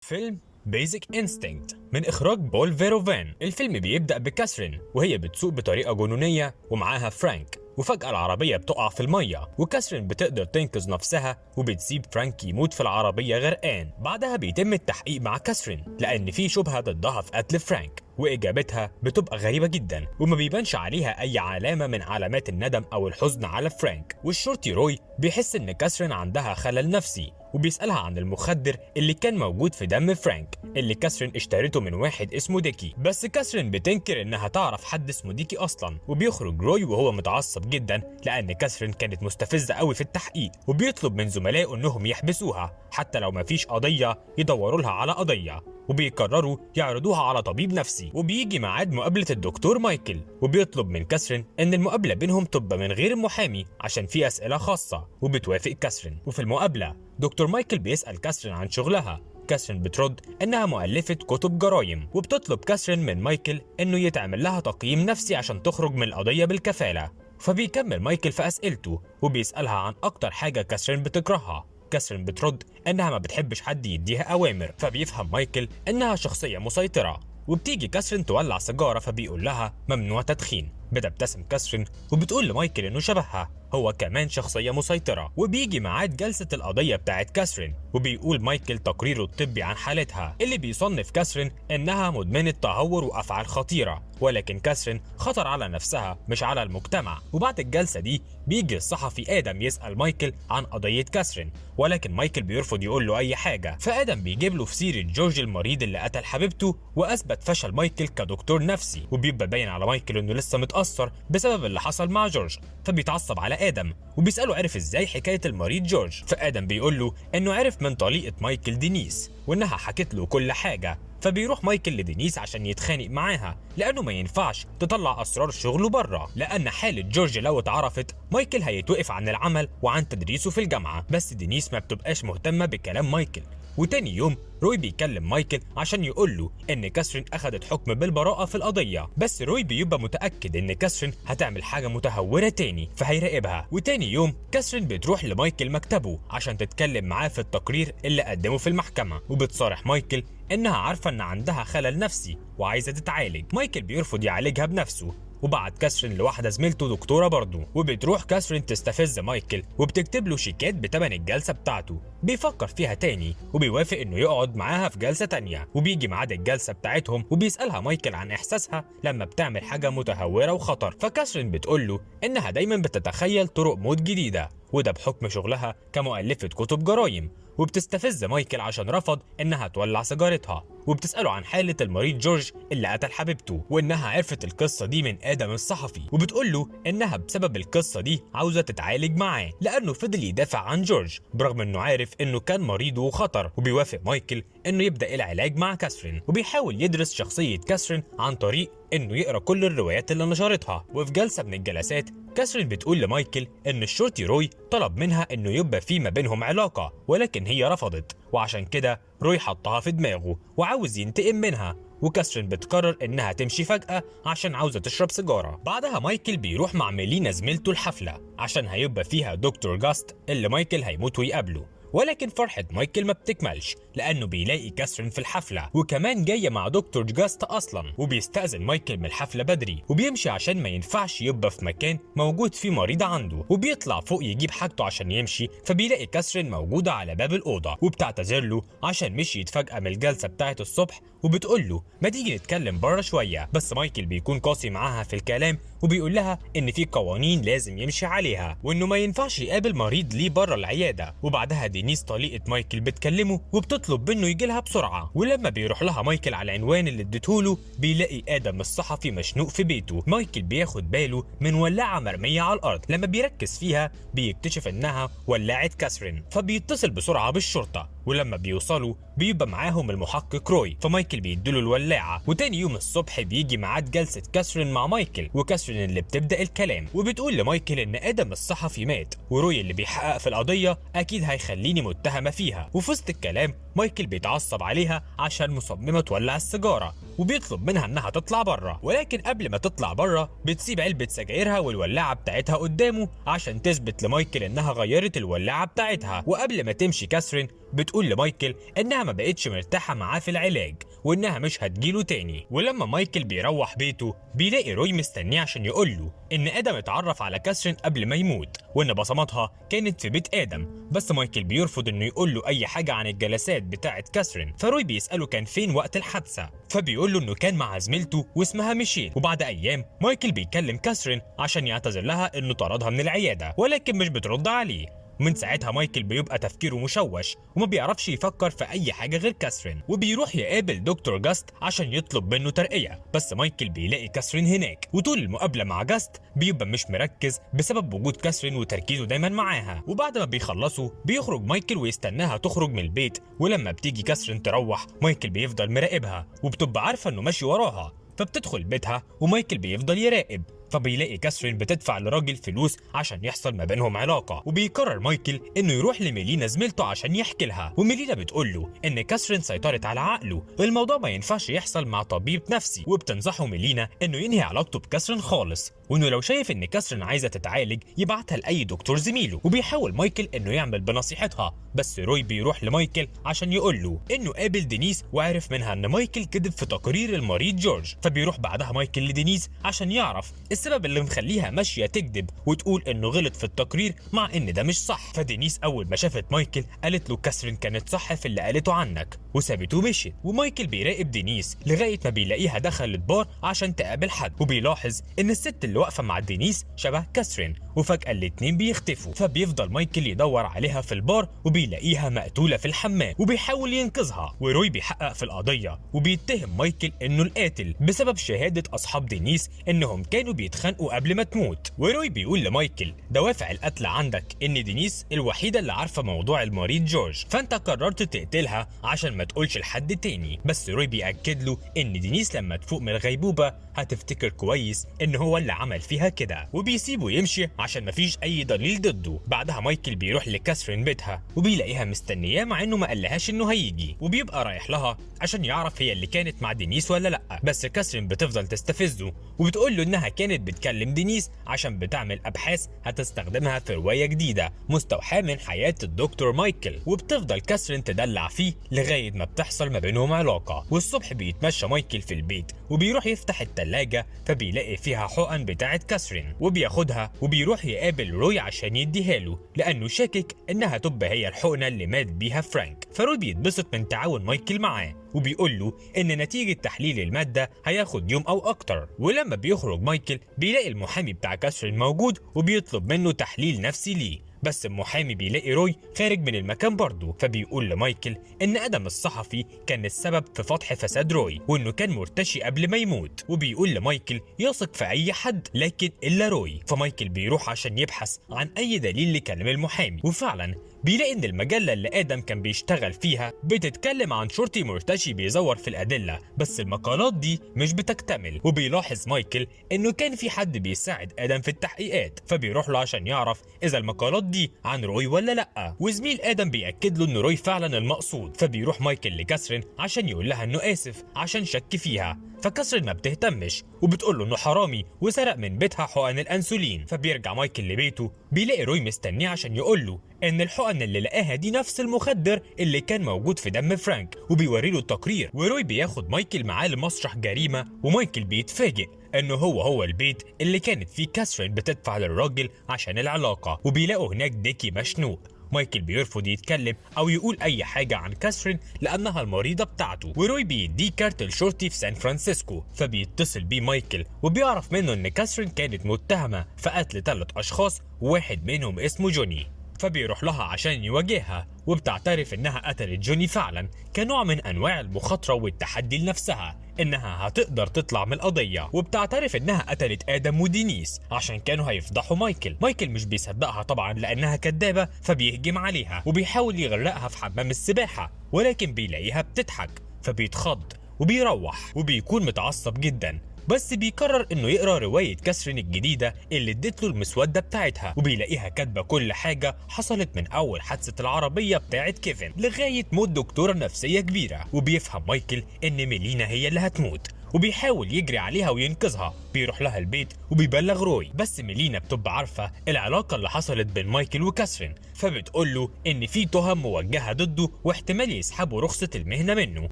فيلم بيزك انستينكت من إخراج بول فيروفان. الفيلم بيبدأ بكاثرين وهي بتسوق بطريقة جنونية ومعاها فرانك، وفجأة العربية بتقع في المية وكاثرين بتقدر تنقذ نفسها وبتسيب فرانك يموت في العربية غرقان. بعدها بيتم التحقيق مع كاثرين لأن في شبهة ضدها في قتل فرانك، وإجابتها بتبقى غريبة جدا وما بيبانش عليها أي علامة من علامات الندم أو الحزن على فرانك. والشرطي روي بيحس إن كاثرين عندها خلل نفسي وبيسألها عن المخدر اللي كان موجود في دم فرانك اللي كاثرين اشترته من واحد اسمه ديكي، بس كاثرين بتنكر انها تعرف حد اسمه ديكي اصلا. وبيخرج روي وهو متعصب جدا لان كاثرين كانت مستفزة قوي في التحقيق، وبيطلب من زملائه انهم يحبسوها حتى لو مفيش قضية يدوروا لها على قضية، وبيقرروا يعرضوها على طبيب نفسي. وبيجي ميعاد مقابلة الدكتور مايكل وبيطلب من كاثرين ان المقابلة بينهم تبقى من غير المحامي عشان في اسئلة خاصة، وبتوافق كاثرين. وفي المقابلة دكتور مايكل بيسأل كاثرين عن شغلها. كاثرين بترد انها مؤلفة كتب جرايم، وبتطلب كاثرين من مايكل انه يتعمل لها تقييم نفسي عشان تخرج من القضية بالكفالة. فبيكمل مايكل في اسئلته وبيسألها عن اكتر حاجة كاثرين بتكرهها. كاثرين بترد انها ما بتحبش حد يديها اوامر، فبيفهم مايكل انها شخصية مسيطرة. وبتيجي كاثرين تولع سيجارة فبيقول لها ممنوع تدخين. بتبتسم كاثرين وبتقول لمايكل انه شبهها، هو كمان شخصية مسيطرة. وبيجي ميعاد جلسة القضية بتاعت كاثرين وبيقول مايكل تقريره الطبي عن حالتها اللي بيصنف كاثرين انها مدمنة تهور وافعال خطيرة، ولكن كاثرين خطر على نفسها مش على المجتمع. وبعد الجلسة دي بيجي الصحفي آدم يسأل مايكل عن قضية كاثرين، ولكن مايكل بيرفض يقول له اي حاجة. فآدم بيجيب له في سيرة جورج المريض اللي قتل حبيبته واثبت فشل مايكل كدكتور نفسي، وبيبقى باين على مايكل انه لسه متأثر بسبب اللي حصل مع جورج، فبيتعصب على آدم وبيسأله عرف ازاي حكاية المريض جورج. فآدم بيقول له انه عرف من طليقة مايكل دينيس وانها حكت له كل حاجة. فبيروح مايكل لدينيس عشان يتخانق معاها لانه ما ينفعش تطلع اسرار شغله بره، لان حالة جورج لو اتعرفت مايكل هيتوقف عن العمل وعن تدريسه في الجامعة. بس دينيس ما بتبقاش مهتمة بكلام مايكل. وتاني يوم روي بيكلم مايكل عشان يقول له ان كاثرين اخذت حكم بالبراءة في القضية، بس روي بيبقى متأكد ان كاثرين هتعمل حاجة متهورة تاني فهيراقبها. وتاني يوم كاثرين بتروح لمايكل مكتبه عشان تتكلم معاه في التقرير اللي قدمه في المحكمة، وبتصارح مايكل انها عارفة ان عندها خلل نفسي وعايزة تتعالج. مايكل بيرفض يعالجها بنفسه وبعت كاثرين لواحدة زميلته دكتورة برضه. وبتروح كاثرين تستفز مايكل وبتكتب له شيكات بتمن الجلسة بتاعته. بيفكر فيها تاني وبيوافق انه يقعد معاها في جلسة تانية. وبيجي ميعاد الجلسة بتاعتهم وبيسألها مايكل عن احساسها لما بتعمل حاجة متهورة وخطر. فكاثرين بتقول له انها دايما بتتخيل طرق موت جديدة، وده بحكم شغلها كمؤلفة كتب جرايم. وبتستفز مايكل عشان رفض انها تولع سيجارتها، وبتسأله عن حالة المريض جورج اللي قتل حبيبته وانها عرفت القصة دي من آدم الصحفي. وبتقول له انها بسبب القصة دي عاوزة تتعالج معاه لانه فضل يدافع عن جورج برغم انه عارف انه كان مريض وخطر. وبيوافق مايكل انه يبدأ العلاج مع كاثرين، وبيحاول يدرس شخصية كاثرين عن طريق انه يقرا كل الروايات اللي نشرتها. وفي جلسة من الجلسات كاثرين بتقول لمايكل ان الشرطي روي طلب منها انه يبقى في ما بينهم علاقة، ولكن هي رفضت، وعشان كده روي حطها في دماغه وعاوز ينتقم منها. وكاثرين بتقرر انها تمشي فجأة عشان عاوزة تشرب سيجارة. بعدها مايكل بيروح مع ميلينا زميلته الحفلة عشان هيبقى فيها دكتور جاست اللي مايكل هيموت ويقابله، ولكن فرحة مايكل ما بتكملش لأنه بيلاقي كاثرين في الحفلة وكمان جاية مع دكتور جاست أصلا. وبيستأذن مايكل من الحفلة بدري وبيمشي عشان ما ينفعش يبقى في مكان موجود فيه مريض عنده. وبيطلع فوق يجيب حاجته عشان يمشي فبيلاقي كاثرين موجودة على باب الأوضة وبتعتذر له عشان مشيت فجأة من الجلسة بتاعة الصبح، وبتقول له ما تيجي نتكلم بره شوية. بس مايكل بيكون قاسي معاها في الكلام وبيقول لها ان في قوانين لازم يمشي عليها وانه ما ينفعش يقابل مريض ليه بره العيادة. وبعدها دينيس طليقة مايكل بتكلمه وبتطلب منه يجي لها بسرعة. ولما بيروح لها مايكل على العنوان اللي اديتهوله بيلاقي آدم الصحفي مشنوق في بيته. مايكل بياخد باله من ولاعة مرمية على الأرض، لما بيركز فيها بيكتشف انها ولاعة كاثرين فبيتصل بسرعة بالشرطة. ولما بيوصلوا بيبقى معاهم المحقق روي، فمايكل بيديله الولاعة. وتاني يوم الصبح بيجي ميعاد جلسة كاثرين مع مايكل، وكاثرين اللي بتبدأ الكلام وبتقول لمايكل ان آدم الصحفي مات وروي اللي بيحقق في القضية اكيد هيخليني متهمة فيها. وفي وسط الكلام مايكل بيتعصب عليها عشان مصممة تولع السيجارة وبيطلب منها انها تطلع بره، ولكن قبل ما تطلع بره بتسيب علبة سجايرها والولاعة بتاعتها قدامه عشان تثبت لمايكل انها غيرت الولاعة بتاعتها. وقبل ما تمشي كاثرين بتقول لمايكل انها ما بقتش مرتاحة معاه في العلاج وانها مش هتجيله تاني. ولما مايكل بيروح بيته بيلاقي روي مستنيه عشان يقوله ان ادم اتعرف على كاثرين قبل ما يموت وان بصماتها كانت في بيت ادم، بس مايكل بيرفض انه يقول له اي حاجه عن الجلسات بتاعه كاثرين. فروي بيساله كان فين وقت الحادثه، فبيقول له انه كان مع زميلته واسمها ميشيل. وبعد ايام مايكل بيكلم كاثرين عشان يعتذر لها انه طردها من العياده، ولكن مش بترد عليه. ومن ساعتها مايكل بيبقى تفكيره مشوش وما بيعرفش يفكر في اي حاجه غير كاثرين، وبيروح يقابل دكتور جاست عشان يطلب منه ترقيه. بس مايكل بيلاقي كاثرين هناك، وطول المقابله مع جاست بيبقى مش مركز بسبب وجود كاثرين وتركيزه دايما معاها. وبعد ما بيخلصوا بيخرج مايكل ويستناها تخرج من البيت، ولما بتيجي كاثرين تروح مايكل بيفضل مراقبها وبتبقى عارفه انه ماشي وراها، فبتدخل بيتها ومايكل بيفضل يراقب. فبيلاقي كاثرين بتدفع لراجل فلوس عشان يحصل ما بينهم علاقه، وبيقرر مايكل انه يروح لميلينا زميلته عشان يحكي لها. وميلينا بتقول له ان كاثرين سيطرت على عقله، الموضوع ما ينفعش يحصل مع طبيب نفسي، وبتنصحه ميلينا انه ينهي علاقته بكاثرين خالص، وانه لو شايف ان كاثرين عايزه تتعالج يبعتها لاي دكتور زميله. وبيحاول مايكل انه يعمل بنصيحتها، بس روي بيروح لمايكل عشان يقول له انه قابل دينيس وعرف منها ان مايكل كذب في تقرير المريض جورج. فبيروح بعدها مايكل لدينيس عشان يعرف السبب اللي مخليها ماشيه تكذب وتقول انه غلط في التقرير مع ان ده مش صح. فدينيس اول ما شافت مايكل قالت له كاثرين كانت صح في اللي قالته عنك وسابته ومشيت. ومايكل بيراقب دينيس لغايه ما بيلاقيها دخلت بار عشان تقابل حد، وبيلاحظ ان الست اللي واقفه مع دينيس شبه كاثرين، وفجاه الاتنين بيختفوا. فبيفضل مايكل يدور عليها في البار وبيلاقيها مقتوله في الحمام وبيحاول ينقذها. وروي بيحقق في القضيه وبيتهم مايكل انه القاتل بسبب شهاده اصحاب دينيس انهم كانوا بيتخانقوا قبل ما تموت. وروي بيقول لمايكل دوافع القتل عندك ان دينيس الوحيده اللي عارفه موضوع المريض جورج، فانت قررت تقتلها عشان ما تقولش لحد تاني. بس روي بيأكد له ان دينيس لما تفوق من الغيبوبه هتفتكر كويس ان هو اللي عمل فيها كده، وبيسيبه يمشي عشان مفيش اي دليل ضده. بعدها مايكل بيروح لكاثرين بيتها وبيلاقيها مستنياه مع انه ما قالهاش انه هيجي، وبيبقى رايح لها عشان يعرف هي اللي كانت مع دينيس ولا لا. بس كاثرين بتفضل تستفزه وبتقول له انها كانت بتكلم دينيس عشان بتعمل ابحاث هتستخدمها في روايه جديده مستوحاه من حياه الدكتور مايكل. وبتفضل كاثرين تدلع فيه لغايه ما بتحصل ما بينهم علاقه. والصبح بيتمشى مايكل في البيت وبيروح يفتح التلاجة فبيلاقي فيها حقن بتاعت كاثرين، وبياخدها وبيروح يقابل روي عشان يديها له لانه شاكك انها تبقى هي الحقنه اللي مات بيها فرانك. فروي بيتبسط من تعاون مايكل معاه وبيقول له ان نتيجه تحليل الماده هياخد يوم او اكتر. ولما بيخرج مايكل بيلاقي المحامي بتاع كاثرين موجود وبيطلب منه تحليل نفسي ليه، بس المحامي بيلاقي روي خارج من المكان برضه. فبيقول لمايكل ان ادم الصحفي كان السبب في فتح فساد روي وانه كان مرتشي قبل ما يموت، وبيقول لمايكل يثق في اي حد لكن الا روي. فمايكل بيروح عشان يبحث عن اي دليل لكلام المحامي، وفعلا بيلاقي ان المجله اللي ادم كان بيشتغل فيها بتتكلم عن شرطي مرتشي بيزور في الادله، بس المقالات دي مش بتكتمل. وبيلاحظ مايكل انه كان في حد بيساعد ادم في التحقيقات، فبيروح له عشان يعرف اذا المقالات دي عن روي ولا لا. وزميل ادم بياكد له ان روي فعلا المقصود. فبيروح مايكل لكاثرين عشان يقول لها انه اسف عشان شك فيها، فكاثرين ما بتهتمش وبتقول له انه حرامي وسرق من بيتها حقن الانسولين. فبيرجع مايكل لبيته بيلاقي روي مستنيه عشان يقول له ان الحقن اللي لقاها دي نفس المخدر اللي كان موجود في دم فرانك، وبيوري له التقرير. وروي بياخد مايكل معاه لمسرح جريمه، ومايكل بيتفاجئ انه هو البيت اللي كانت فيه كاثرين بتدفع للراجل عشان العلاقه، وبيلاقوا هناك ديكي مشنوق. مايكل بيرفض يتكلم او يقول اي حاجه عن كاثرين لانها المريضه بتاعته، وروي بيديه كارت الشرطي في سان فرانسيسكو. فبيتصل بيه مايكل وبيعرف منه ان كاثرين كانت متهمه في قتل 3 اشخاص وواحد منهم اسمه جوني. فبيروح لها عشان يواجهها وبتعترف انها قتلت جوني فعلا كنوع من انواع المخاطره والتحدي لنفسها انها هتقدر تطلع من القضيه. وبتعترف انها قتلت ادم ودينيس عشان كانوا هيفضحوا مايكل مش بيصدقها طبعا لانها كدابه، فبيهجم عليها وبيحاول يغرقها في حمام السباحه، ولكن بيلاقيها بتضحك فبيتخض وبيروح وبيكون متعصب جدا بس بيقرر انه يقرا روايه كاثرين الجديده اللي ادت له المسوده بتاعتها، وبيلاقيها كاتبه كل حاجه حصلت من اول حادثه العربيه بتاعت كيفن لغايه موت دكتوره نفسيه كبيره. وبيفهم مايكل ان ميلينا هي اللي هتموت، وبيحاول يجري عليها وينقذها. بيروح لها البيت وبيبلغ روي، بس ميلينا بتبقى عارفه العلاقه اللي حصلت بين مايكل وكاثرين، فبتقول له ان في تهم موجهه ضده واحتمال يسحبوا رخصه المهنه منه.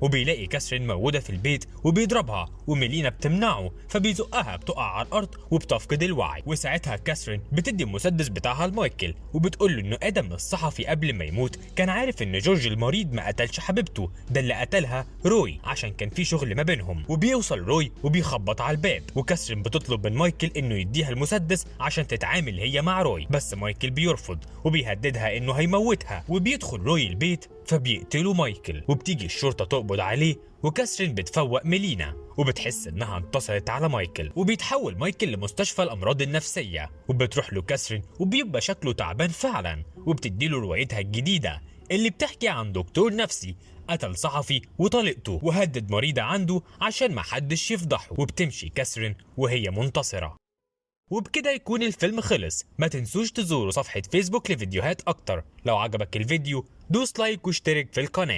وبيلاقي كاثرين موجوده في البيت وبيضربها، وميلينا بتمنعه فبيزقها بتقع على الارض وبتفقد الوعي. وساعتها كاثرين بتدي المسدس بتاعها لمايكل وبتقول له انه ادم الصحفي قبل ما يموت كان عارف ان جورج المريض ما قتلش حبيبته، ده اللي قتلها روي عشان كان في شغل ما بينهم. وبيوصل روي وبيخبط على الباب، وكاثرين بتطلب من مايكل انه يديها المسدس عشان تتعامل هي مع روي، بس مايكل بيرفض وبيهددها انه هيموتها. وبيدخل روي البيت فبيقتلوا مايكل، وبتيجي الشرطه تقبض عليه. وكاثرين بتفوق ميلينا وبتحس انها انتصرت على مايكل، وبيتحول مايكل لمستشفى الامراض النفسيه. وبتروح له كاثرين وبيبقى شكله تعبان فعلا، وبتديله روايتها الجديده اللي بتحكي عن دكتور نفسي قتل صحفي وطليقته وهدد مريضة عنده عشان ما حدش يفضحه. وبتمشي كاثرين وهي منتصرة. وبكده يكون الفيلم خلص. ما تنسوش تزوروا صفحة فيسبوك لفيديوهات اكتر. لو عجبك الفيديو دوس لايك واشترك في القناة.